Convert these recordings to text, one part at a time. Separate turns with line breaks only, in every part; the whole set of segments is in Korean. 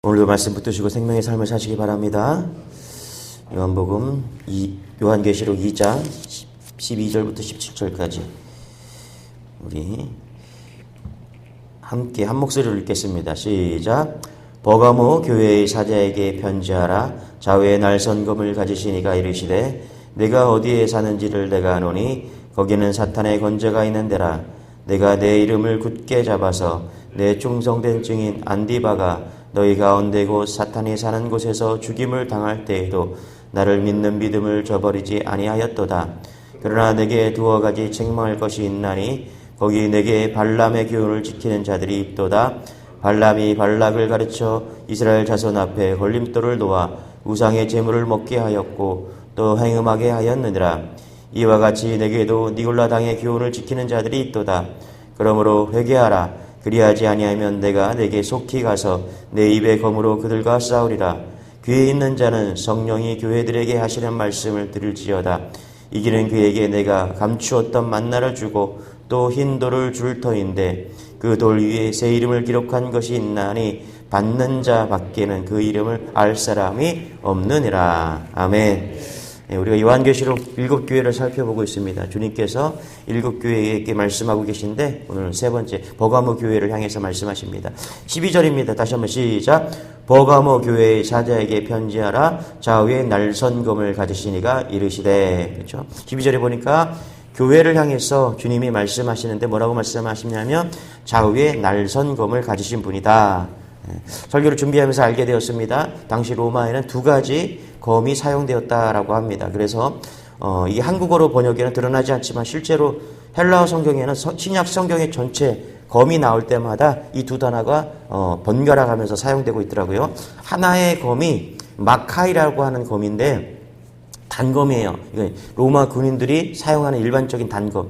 오늘도 말씀 붙드시고 생명의 삶을 사시기 바랍니다. 요한계시록 2장 12절부터 17절까지 우리 함께 한 목소리로 읽겠습니다. 시작. 버가모 교회의 사자에게 편지하라. 좌우에 날선검을 가지신 이가 이르시되 내가 어디에 사는지를 내가 아노니 거기는 사탄의 권세가 있는 데라. 내가 내 이름을 굳게 잡아서 내 충성된 증인 안디바가 너희 가운데 곧 사탄이 사는 곳에서 죽임을 당할 때에도 나를 믿는 믿음을 저버리지 아니하였도다. 그러나 내게 두어 가지 책망할 것이 있나니 거기 내게 발람의 교훈을 지키는 자들이 있도다. 발람이 발락을 가르쳐 이스라엘 자손 앞에 걸림돌을 놓아 우상의 제물을 먹게 하였고 또 행음하게 하였느니라. 이와 같이 내게도 니골라 당의 교훈을 지키는 자들이 있도다. 그러므로 회개하라. 그리하지 아니하면 내가 내게 속히 가서 내 입의 검으로 그들과 싸우리라. 귀에 있는 자는 성령이 교회들에게 하시는 말씀을 들을지어다. 이기는 그에게 내가 감추었던 만나를 주고 또 흰 돌을 줄 터인데 그 돌 위에 새 이름을 기록한 것이 있나니 받는 자 밖에는 그 이름을 알 사람이 없느니라. 아멘. 우리가 요한계시록 7교회를 살펴보고 있습니다. 주님께서 7교회에게 말씀하고 계신데 오늘은 세 번째 버가모 교회를 향해서 말씀하십니다. 12절입니다. 다시 한번 시작. 버가모 교회의 사자에게 편지하라. 좌우에 날선검을 가지신 이가 이르시되. 그렇죠? 12절에 보니까 교회를 향해서 주님이 말씀하시는데 뭐라고 말씀하시냐면 좌우에 날선검을 가지신 분이다. 설교를 준비하면서 알게 되었습니다. 당시 로마에는 두 가지 검이 사용되었다라고 합니다. 그래서 이 한국어로 번역에는 드러나지 않지만 실제로 헬라어 성경에는 신약 성경의 전체 검이 나올 때마다 이 두 단어가 번갈아 가면서 사용되고 있더라고요. 하나의 검이 마카이라고 하는 검인데 단검이에요. 로마 군인들이 사용하는 일반적인 단검,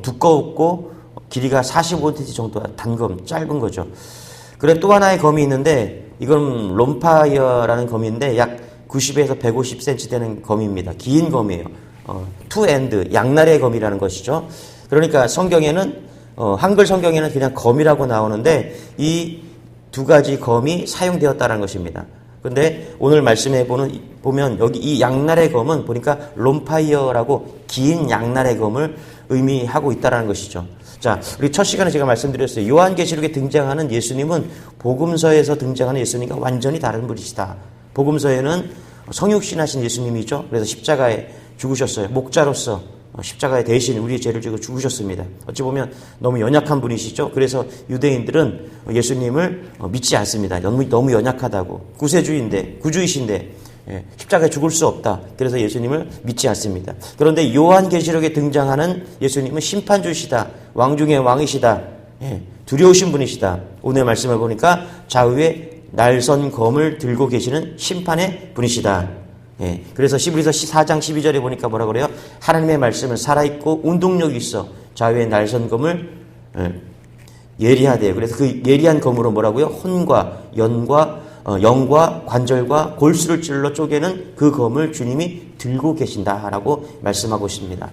두껍고 길이가 45cm 정도 단검, 짧은 거죠. 그래 또 하나의 검이 있는데 이건 롬파이어라는 검인데 약 90에서 150cm 되는 검입니다. 긴 검이에요. 투 엔드, 양날의 검이라는 것이죠. 그러니까 성경에는 한글 성경에는 그냥 검이라고 나오는데 이 두 가지 검이 사용되었다는 것입니다. 그런데 오늘 말씀해 보면 여기 이 양날의 검은 보니까 롬파이어라고 긴 양날의 검을 의미하고 있다는 것이죠. 자, 우리 첫 시간에 제가 말씀드렸어요. 요한계시록에 등장하는 예수님은 복음서에서 등장하는 예수님과 완전히 다른 분이시다. 복음서에는 성육신하신 예수님이죠. 그래서 십자가에 죽으셨어요. 목자로서 십자가에 대신 우리의 죄를 지고 죽으셨습니다. 어찌 보면 너무 연약한 분이시죠. 그래서 유대인들은 예수님을 믿지 않습니다. 너무 연약하다고. 구세주인데, 구주이신데 십자가에 죽을 수 없다. 그래서 예수님을 믿지 않습니다. 그런데 요한계시록에 등장하는 예수님은 심판주시다. 왕 중의 왕이시다. 두려우신 분이시다. 오늘 말씀을 보니까 좌우에 날선 검을 들고 계시는 심판의 분이시다. 그래서 히브리서 4장 12절에 보니까 뭐라 그래요? 하나님의 말씀은 살아있고 운동력이 있어 좌우에 날선 검을 예리하대요. 그래서 그 예리한 검으로 뭐라고요? 혼과 연과 영과 관절과 골수를 찔러 쪼개는 그 검을 주님이 들고 계신다라고 말씀하고 있습니다.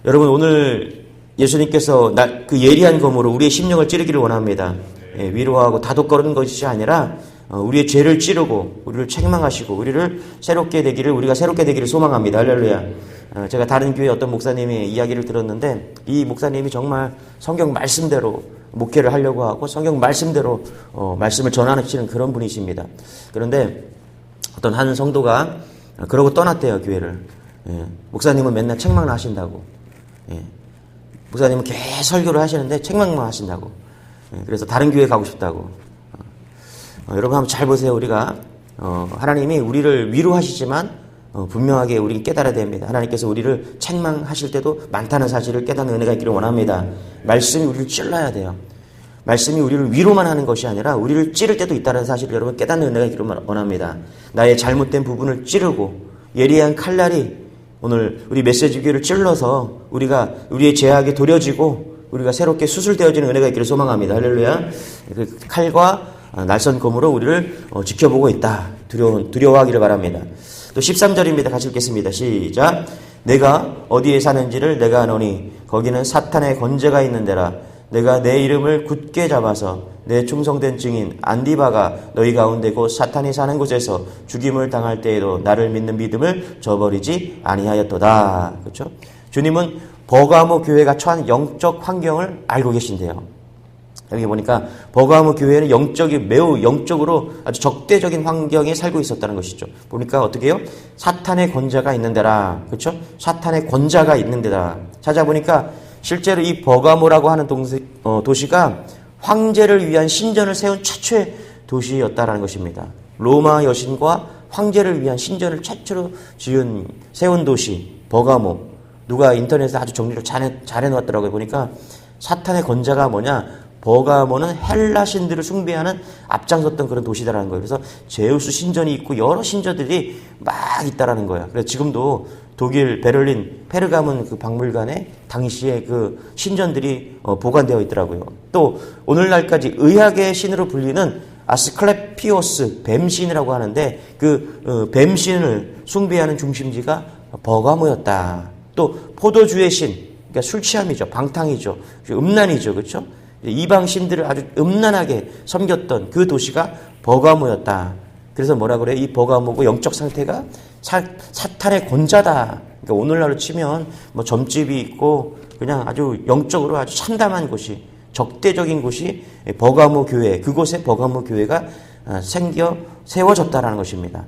여러분 오늘 예수님께서 그 예리한 검으로 우리의 심령을 찌르기를 원합니다. 위로하고 다독거리는 것이 아니라 우리의 죄를 찌르고 우리를 책망하시고 우리가 새롭게 되기를 소망합니다. 할렐루야. 제가 다른 교회 어떤 목사님의 이야기를 들었는데 이 목사님이 정말 성경 말씀대로 목회를 하려고 하고 성경 말씀대로 말씀을 전하시는 그런 분이십니다. 그런데 어떤 한 성도가 그러고 떠났대요, 교회를. 목사님은 맨날 책망을 하신다고. 목사님은 계속 설교를 하시는데 책망만 하신다고. 그래서 다른 교회 가고 싶다고. 여러분 한번 잘 보세요. 우리가 하나님이 우리를 위로하시지만 분명하게 우리는 깨달아야 됩니다. 하나님께서 우리를 책망하실 때도 많다는 사실을 깨닫는 은혜가 있기를 원합니다. 말씀이 우리를 찔러야 돼요. 말씀이 우리를 위로만 하는 것이 아니라 우리를 찌를 때도 있다는 사실을 여러분 깨닫는 은혜가 있기를 원합니다. 나의 잘못된 부분을 찌르고 예리한 칼날이 오늘 우리 메시지 교회를 찔러서 우리가 우리의 죄악이 도려지고 우리가 새롭게 수술되어지는 은혜가 있기를 소망합니다. 할렐루야. 그 칼과 날선 검으로 우리를 지켜보고 있다. 두려워하기를 바랍니다. 또 13절입니다. 같이 읽겠습니다. 시작. 내가 어디에 사는지를 내가 아노니 거기는 사탄의 권세가 있는 데라. 내가 내 이름을 굳게 잡아서 내 충성된 증인 안디바가 너희 가운데 곧 사탄이 사는 곳에서 죽임을 당할 때에도 나를 믿는 믿음을 저버리지 아니하였도다. 그렇죠? 주님은 버가모 교회가 처한 영적 환경을 알고 계신데요. 여기 보니까 버가모 교회는 매우 영적으로 아주 적대적인 환경에 살고 있었다는 것이죠. 보니까 어떻게 해요? 사탄의 권자가 있는 데라. 그렇죠? 사탄의 권자가 있는 데다. 찾아보니까 실제로 이 버가모라고 하는 도시가 황제를 위한 신전을 세운 최초의 도시였다라는 것입니다. 로마 여신과 황제를 위한 신전을 최초로 세운 도시 버가모. 누가 인터넷에 아주 정리를 잘 해놓았더라고요. 보니까 사탄의 권자가 뭐냐? 버가모는 헬라 신들을 숭배하는 앞장섰던 그런 도시다라는 거예요. 그래서 제우스 신전이 있고 여러 신전들이 막 있다라는 거예요. 그래서 지금도 독일 베를린 페르가문 그 박물관에 당시에 그 신전들이 보관되어 있더라고요. 또 오늘날까지 의학의 신으로 불리는 아스클레피오스 뱀신이라고 하는데 그 뱀신을 숭배하는 중심지가 버가모였다. 또 포도주의 신, 그러니까 술 취함이죠, 방탕이죠, 음란이죠, 그렇죠? 이방 신들을 아주 음란하게 섬겼던 그 도시가 버가모였다. 그래서 뭐라 그래요? 이 버가모고 영적 상태가 사탄의 권자다. 그러니까 오늘날로 치면 뭐 점집이 있고 그냥 아주 영적으로 아주 참담한 곳이, 적대적인 곳이 버가모 교회, 그곳에 버가모 교회가 세워졌다라는 것입니다.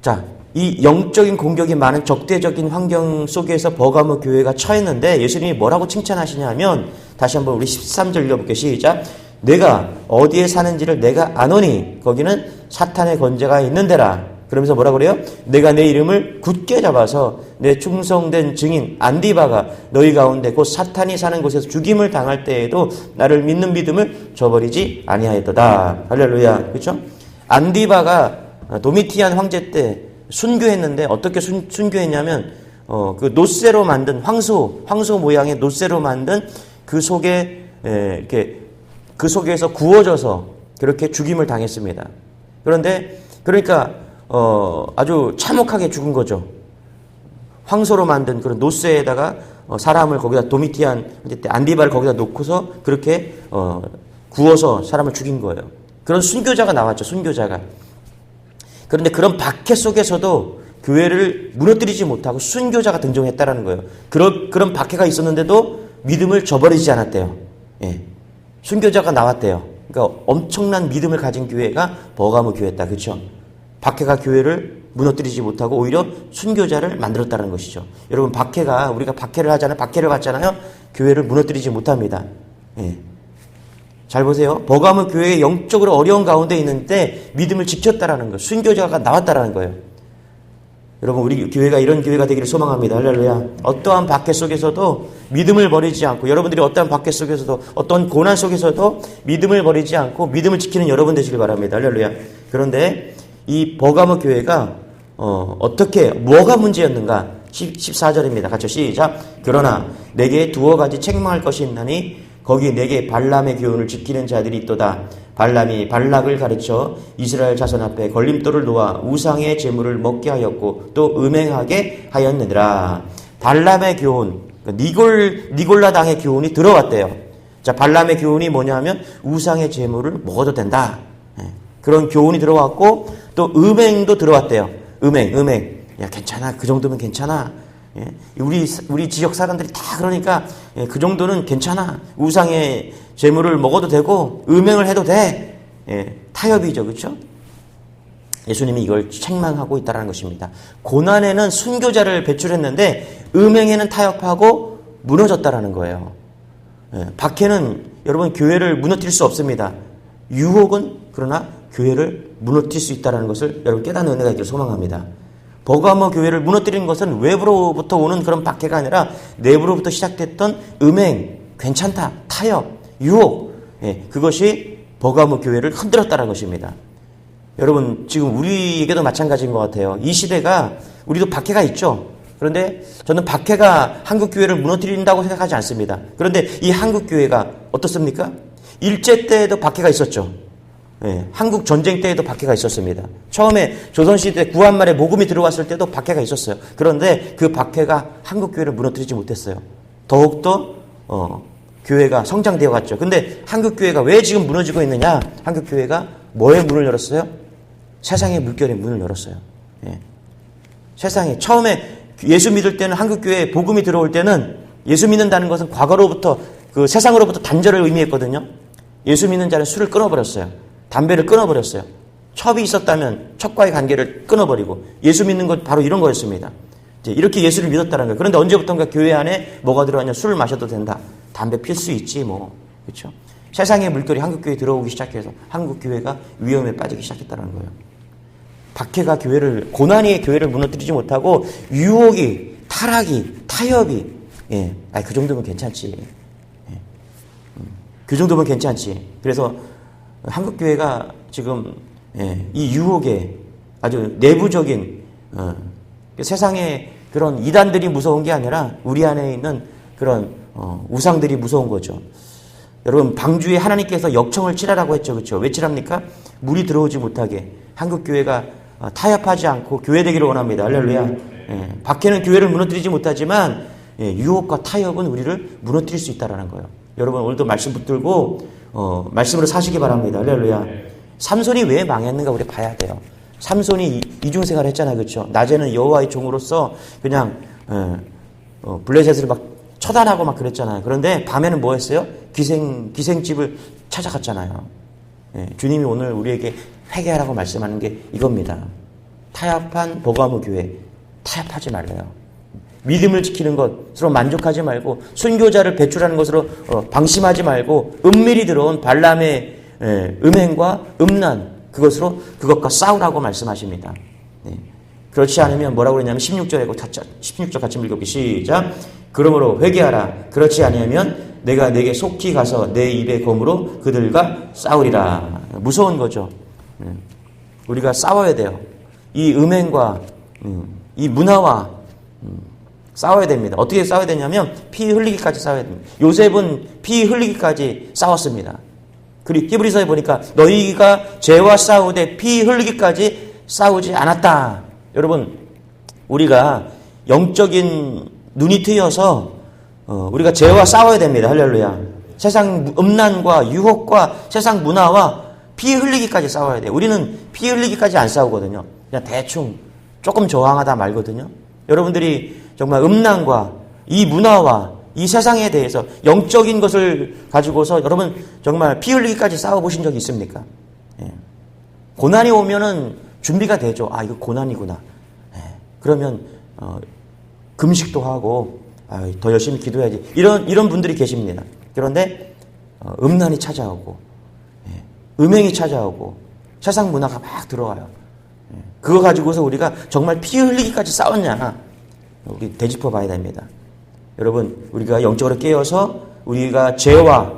자, 이 영적인 공격이 많은 적대적인 환경 속에서 버가모 교회가 처했는데 예수님이 뭐라고 칭찬하시냐면, 다시 한번 우리 13절 읽어볼게요. 시작. 내가 어디에 사는지를 내가 아노니 거기는 사탄의 권세가 있는 데라. 그러면서 뭐라 그래요? 내가 내 이름을 굳게 잡아서 내 충성된 증인 안디바가 너희 가운데 곧 사탄이 사는 곳에서 죽임을 당할 때에도 나를 믿는 믿음을 저버리지 아니하였도다. 할렐루야. 그렇죠? 안디바가 도미티안 황제 때 순교했는데 어떻게 순교했냐면 그 노쇠로 만든 황소 모양의 노쇠로 만든 그 속에 이렇게 그 속에서 구워져서 그렇게 죽임을 당했습니다. 그런데 그러니까 아주 참혹하게 죽은 거죠. 황소로 만든 그런 노쇠에다가 사람을 거기다 도미티안 안디바를 거기다 놓고서 그렇게 구워서 사람을 죽인 거예요. 그런 순교자가 나왔죠. 순교자가. 그런데 그런 박해 속에서도 교회를 무너뜨리지 못하고 순교자가 등장했다라는 거예요. 그런 박해가 있었는데도 믿음을 저버리지 않았대요. 예. 순교자가 나왔대요. 그러니까 엄청난 믿음을 가진 교회가 버가모 교회였다. 그렇죠? 박해가 교회를 무너뜨리지 못하고 오히려 순교자를 만들었다는 것이죠. 여러분, 우리가 박해를 하잖아요. 박해를 받잖아요. 교회를 무너뜨리지 못합니다. 예. 잘 보세요. 버가모 교회의 영적으로 어려운 가운데 있는데 믿음을 지켰다라는 거예요. 순교자가 나왔다라는 거예요. 여러분, 우리 교회가 이런 교회가 되기를 소망합니다. 할렐루야. 어떠한 박해 속에서도 믿음을 버리지 않고, 여러분들이 어떠한 박해 속에서도, 어떤 고난 속에서도 믿음을 버리지 않고 믿음을 지키는 여러분 되시길 바랍니다. 할렐루야. 그런데 이 버가모 교회가 뭐가 문제였는가? 14절입니다. 같이 시작. 그러나 내게 두어 가지 책망할 것이 있나니 거기 내게 발람의 교훈을 지키는 자들이 있도다. 발람이 발락을 가르쳐 이스라엘 자손 앞에 걸림돌을 놓아 우상의 제물을 먹게 하였고 또 음행하게 하였느니라. 발람의 교훈, 니골라 당의 교훈이 들어왔대요. 자, 발람의 교훈이 뭐냐면 우상의 제물을 먹어도 된다. 그런 교훈이 들어왔고 또 음행도 들어왔대요. 음행. 야, 괜찮아. 그 정도면 괜찮아. 우리 지역 사람들이 다 그러니까 그 정도는 괜찮아. 우상의 재물을 먹어도 되고 음행을 해도 돼. 타협이죠. 그렇죠? 예수님이 이걸 책망하고 있다는 것입니다. 고난에는 순교자를 배출했는데 음행에는 타협하고 무너졌다라는 거예요. 박해는 여러분 교회를 무너뜨릴 수 없습니다. 유혹은 그러나 교회를 무너뜨릴 수 있다는 것을 여러분 깨닫는 은혜가 있기를 소망합니다. 버가모 교회를 무너뜨리는 것은 외부로부터 오는 그런 박해가 아니라 내부로부터 시작됐던 음행, 괜찮다, 타협, 유혹, 그것이 버가모 교회를 흔들었다는 것입니다. 여러분, 지금 우리에게도 마찬가지인 것 같아요. 이 시대가 우리도 박해가 있죠. 그런데 저는 박해가 한국 교회를 무너뜨린다고 생각하지 않습니다. 그런데 이 한국 교회가 어떻습니까? 일제 때에도 박해가 있었죠. 한국 전쟁 때에도 박해가 있었습니다. 처음에 조선시대 구한말에 모금이 들어왔을 때도 박해가 있었어요. 그런데 그 박해가 한국 교회를 무너뜨리지 못했어요. 더욱더 교회가 성장되어 갔죠. 근데 한국 교회가 왜 지금 무너지고 있느냐? 한국 교회가 뭐의 문을 열었어요? 세상의 물결의 문을 열었어요. 예. 세상에 처음에 예수 믿을 때는 한국 교회에 복음이 들어올 때는 예수 믿는다는 것은 과거로부터 그 세상으로부터 단절을 의미했거든요. 예수 믿는 자는 술을 끊어버렸어요. 담배를 끊어버렸어요. 첩이 있었다면 첩과의 관계를 끊어버리고 예수 믿는 것 바로 이런 거였습니다. 이렇게 예수를 믿었다는 거예요. 그런데 언제부턴가 교회 안에 뭐가 들어왔냐? 술을 마셔도 된다. 담배 필 수 있지 뭐. 그렇죠? 세상의 물결이 한국 교회에 들어오기 시작해서 한국 교회가 위험에 빠지기 시작했다는 거예요. 박해가 교회를 고난이 교회를 무너뜨리지 못하고 유혹이 타락이 타협이 그 정도면 괜찮지. 그 정도면 괜찮지. 그래서 한국 교회가 지금 이 유혹에 아주 내부적인 세상의 그런 이단들이 무서운 게 아니라 우리 안에 있는 그런 우상들이 무서운 거죠. 여러분 방주에 하나님께서 역청을 칠하라고 했죠. 그렇죠? 왜 칠합니까? 물이 들어오지 못하게 한국 교회가 타협하지 않고 교회되기를 원합니다. 할렐루야. 박해는 교회를 무너뜨리지 못하지만 유혹과 타협은 우리를 무너뜨릴 수 있다는 거예요. 여러분 오늘도 말씀 붙들고 말씀으로 사시기 바랍니다. 할렐루야. 삼손이 왜 망했는가 우리 봐야 돼요. 삼손이 이중생활을 했잖아요. 그렇죠? 낮에는 여호와의 종으로서 그냥 블레셋을 막 처단하고 막 그랬잖아요. 그런데 밤에는 뭐 했어요? 기생집을 찾아갔잖아요. 주님이 오늘 우리에게 회개하라고 말씀하는 게 이겁니다. 타협한 버가모 교회 타협하지 말래요. 믿음을 지키는 것으로 만족하지 말고 순교자를 배출하는 것으로 방심하지 말고 은밀히 들어온 발람의 음행과 음란 그것과 싸우라고 말씀하십니다. 그렇지 않으면 뭐라고 그러냐면 16절 같이 읽어보기 시작. 그러므로 회개하라. 그렇지 않으면 내가 내게 속히 가서 내 입의 검으로 그들과 싸우리라. 무서운 거죠. 우리가 싸워야 돼요. 이 음행과 이 문화와 싸워야 됩니다. 어떻게 싸워야 되냐면 피 흘리기까지 싸워야 됩니다. 요셉은 피 흘리기까지 싸웠습니다. 그리고 히브리서에 보니까 너희가 죄와 싸우되 피 흘리기까지 싸우지 않았다. 여러분 우리가 영적인 눈이 트여서 우리가 죄와 싸워야 됩니다. 할렐루야. 세상 음란과 유혹과 세상 문화와 피 흘리기까지 싸워야 돼요. 우리는 피 흘리기까지 안 싸우거든요. 그냥 대충 조금 저항하다 말거든요. 여러분들이 정말 음란과 이 문화와 이 세상에 대해서 영적인 것을 가지고서 여러분 정말 피 흘리기까지 싸워보신 적이 있습니까? 고난이 오면은 준비가 되죠. 이거 고난이구나. 그러면 금식도 하고 더 열심히 기도해야지. 이런 분들이 계십니다. 그런데 음란이 찾아오고 음행이 찾아오고 세상 문화가 막 들어와요. 그거 가지고서 우리가 정말 피 흘리기까지 싸웠냐? 우리 되짚어 봐야 됩니다. 여러분 우리가 영적으로 깨어서 우리가 죄와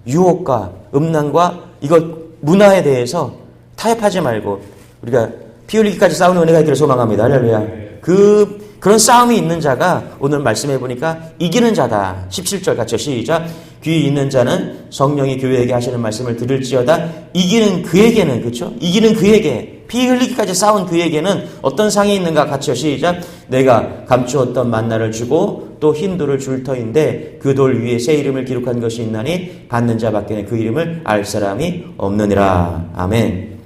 유혹과 음란과 이것 문화에 대해서 타협하지 말고 우리가 피 흘리기까지 싸우는 은혜가 있기를 소망합니다. 할렐루야. 그런 싸움이 있는 자가 오늘 말씀해 보니까 이기는 자다. 17절 같이 시작. 귀 있는 자는 성령이 교회에게 하시는 말씀을 들을지어다. 이기는 그에게는 그렇죠? 이기는 그에게 피 흘리기까지 싸운 그에게는 어떤 상이 있는가 같이 시작. 내가 감추었던 만나를 주고 또 흰 돌을 줄 터인데 그 돌 위에 새 이름을 기록한 것이 있나니 받는 자밖에는 그 이름을 알 사람이 없느니라. 아멘.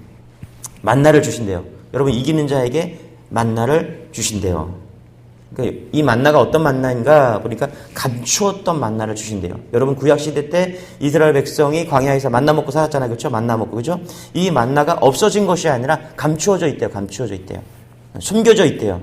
만나를 주신대요. 여러분 이기는 자에게 만나를 주신대요. 그러니까 이 만나가 어떤 만나인가 보니까 감추었던 만나를 주신대요. 여러분 구약시대 때 이스라엘 백성이 광야에서 만나 먹고 살았잖아요. 그렇죠? 만나 먹고. 그렇죠? 이 만나가 없어진 것이 아니라 감추어져 있대요. 감추어져 있대요. 숨겨져 있대요.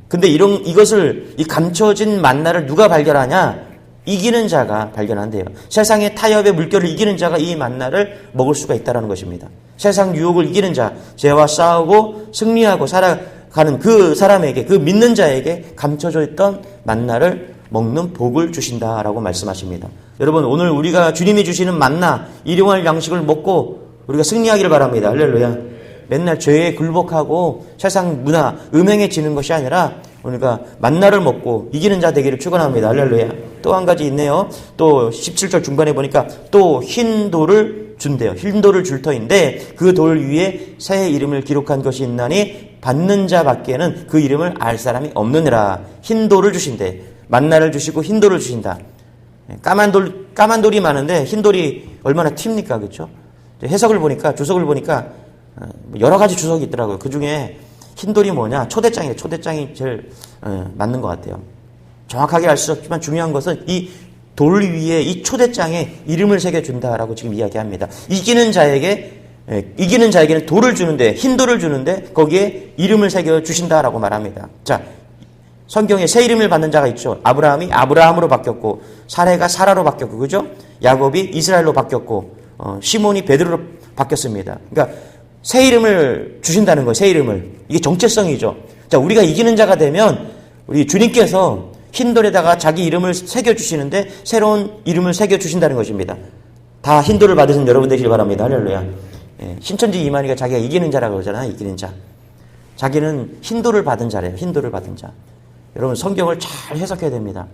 근데 이것을 이 감춰진 만나를 누가 발견하냐? 이기는 자가 발견한대요. 세상의 타협의 물결을 이기는 자가 이 만나를 먹을 수가 있다는 것입니다. 세상 유혹을 이기는 자, 죄와 싸우고 승리하고 살아가는 그 사람에게, 그 믿는 자에게 감춰져 있던 만나를 먹는 복을 주신다라고 말씀하십니다. 여러분 오늘 우리가 주님이 주시는 만나, 일용할 양식을 먹고 우리가 승리하기를 바랍니다. 할렐루야. 맨날 죄에 굴복하고 세상 문화, 음행에 지는 것이 아니라 우리가 만나를 먹고 이기는 자 되기를 축원합니다. 할렐루야. 또 한 가지 있네요. 또 17절 중반에 보니까 또 흰 돌을 준대요. 흰 돌을 줄 터인데 그 돌 위에 새 이름을 기록한 것이 있나니 받는 자밖에는 그 이름을 알 사람이 없느니라. 흰 돌을 주신대. 만나를 주시고 흰 돌을 주신다. 까만 돌이 많은데 흰 돌이 얼마나 튑니까? 그렇죠? 해석을 보니까, 주석을 보니까 여러 가지 주석이 있더라고요. 그 중에 흰 돌이 뭐냐? 초대장이에요. 초대장이 제일 맞는 것 같아요. 정확하게 알 수 없지만 중요한 것은 이 돌 위에 이 초대장에 이름을 새겨준다라고 지금 이야기합니다. 이기는 자에게는 돌을 주는데, 흰 돌을 주는데 거기에 이름을 새겨주신다라고 말합니다. 자, 성경에 새 이름을 받는 자가 있죠. 아브라함이 아브라함으로 바뀌었고, 사레가 사라로 바뀌었고, 그죠? 야곱이 이스라엘로 바뀌었고, 시몬이 베드로로 바뀌었습니다. 그러니까 새 이름을 주신다는 거예요. 새 이름을. 이게 정체성이죠. 자, 우리가 이기는 자가 되면 우리 주님께서 흰돌에다가 자기 이름을 새겨주시는데 새로운 이름을 새겨주신다는 것입니다. 다 흰돌을 받으신 여러분 되시길 바랍니다. 할렐루야. 신천지 이만희가 자기가 이기는 자라고 그러잖아요. 이기는 자. 자기는 흰돌을 받은 자래요. 흰돌을 받은 자. 여러분 성경을 잘 해석해야 됩니다.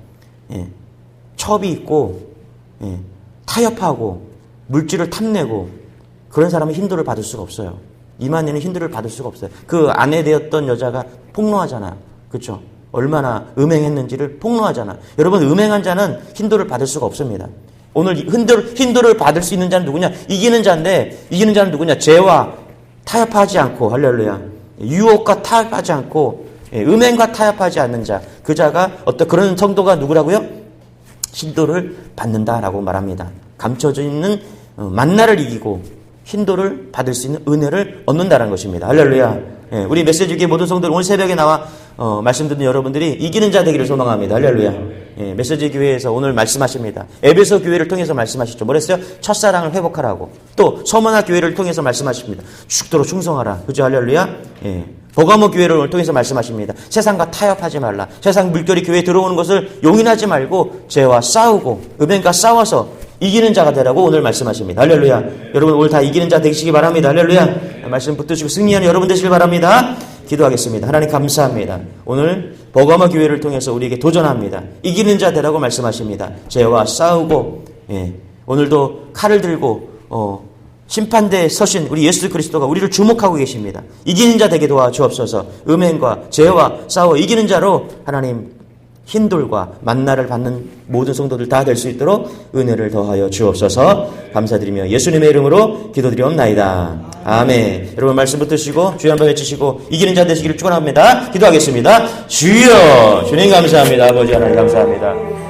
첩이 있고 타협하고 물질을 탐내고 그런 사람은 흰돌을 받을 수가 없어요. 이만희는 흰돌을 받을 수가 없어요. 그 아내 되었던 여자가 폭로하잖아. 그렇죠? 얼마나 음행했는지를 폭로하잖아. 여러분 음행한 자는 흰돌을 받을 수가 없습니다. 오늘 흰돌을 받을 수 있는 자는 누구냐? 이기는 자인데 이기는 자는 누구냐? 죄와 타협하지 않고 할렐루야. 유혹과 타협하지 않고 음행과 타협하지 않는 자. 그 자가 어떤 그런 성도가 누구라고요? 흰돌을 받는다라고 말합니다. 감춰져 있는 만나를 이기고 흰돌을 받을 수 있는 은혜를 얻는다는 것입니다. 할렐루야. 우리 메시지교회 모든 성도들 오늘 새벽에 나와 말씀 듣는 여러분들이 이기는 자 되기를 소망합니다. 할렐루야. 메시지교회에서 오늘 말씀하십니다. 에베소 교회를 통해서 말씀하시죠. 뭐랬어요? 첫사랑을 회복하라고. 또 서머나 교회를 통해서 말씀하십니다. 죽도록 충성하라. 그죠? 할렐루야. 버가모 교회를 통해서 말씀하십니다. 세상과 타협하지 말라. 세상 물결이 교회에 들어오는 것을 용인하지 말고 죄와 싸우고 음행과 싸워서 이기는 자가 되라고 오늘 말씀하십니다. 할렐루야. 여러분 오늘 다 이기는 자 되시기 바랍니다. 할렐루야. 말씀 붙드시고 승리하는 여러분 되시길 바랍니다. 기도하겠습니다. 하나님 감사합니다. 오늘 버가모 교회를 통해서 우리에게 도전합니다. 이기는 자 되라고 말씀하십니다. 죄와 싸우고 오늘도 칼을 들고 심판대에 서신 우리 예수 그리스도가 우리를 주목하고 계십니다. 이기는 자 되게 도와주옵소서. 음행과 죄와 싸워 이기는 자로 하나님 흰돌과 만나를 받는 모든 성도들 다 될 수 있도록 은혜를 더하여 주옵소서. 감사드리며 예수님의 이름으로 기도드리옵나이다. 아멘. 여러분 말씀 붙드시고 주여 한번 외치시고 이기는 자 되시기를 축원합니다. 기도하겠습니다. 주여 주님 감사합니다. 아버지 하나님 감사합니다.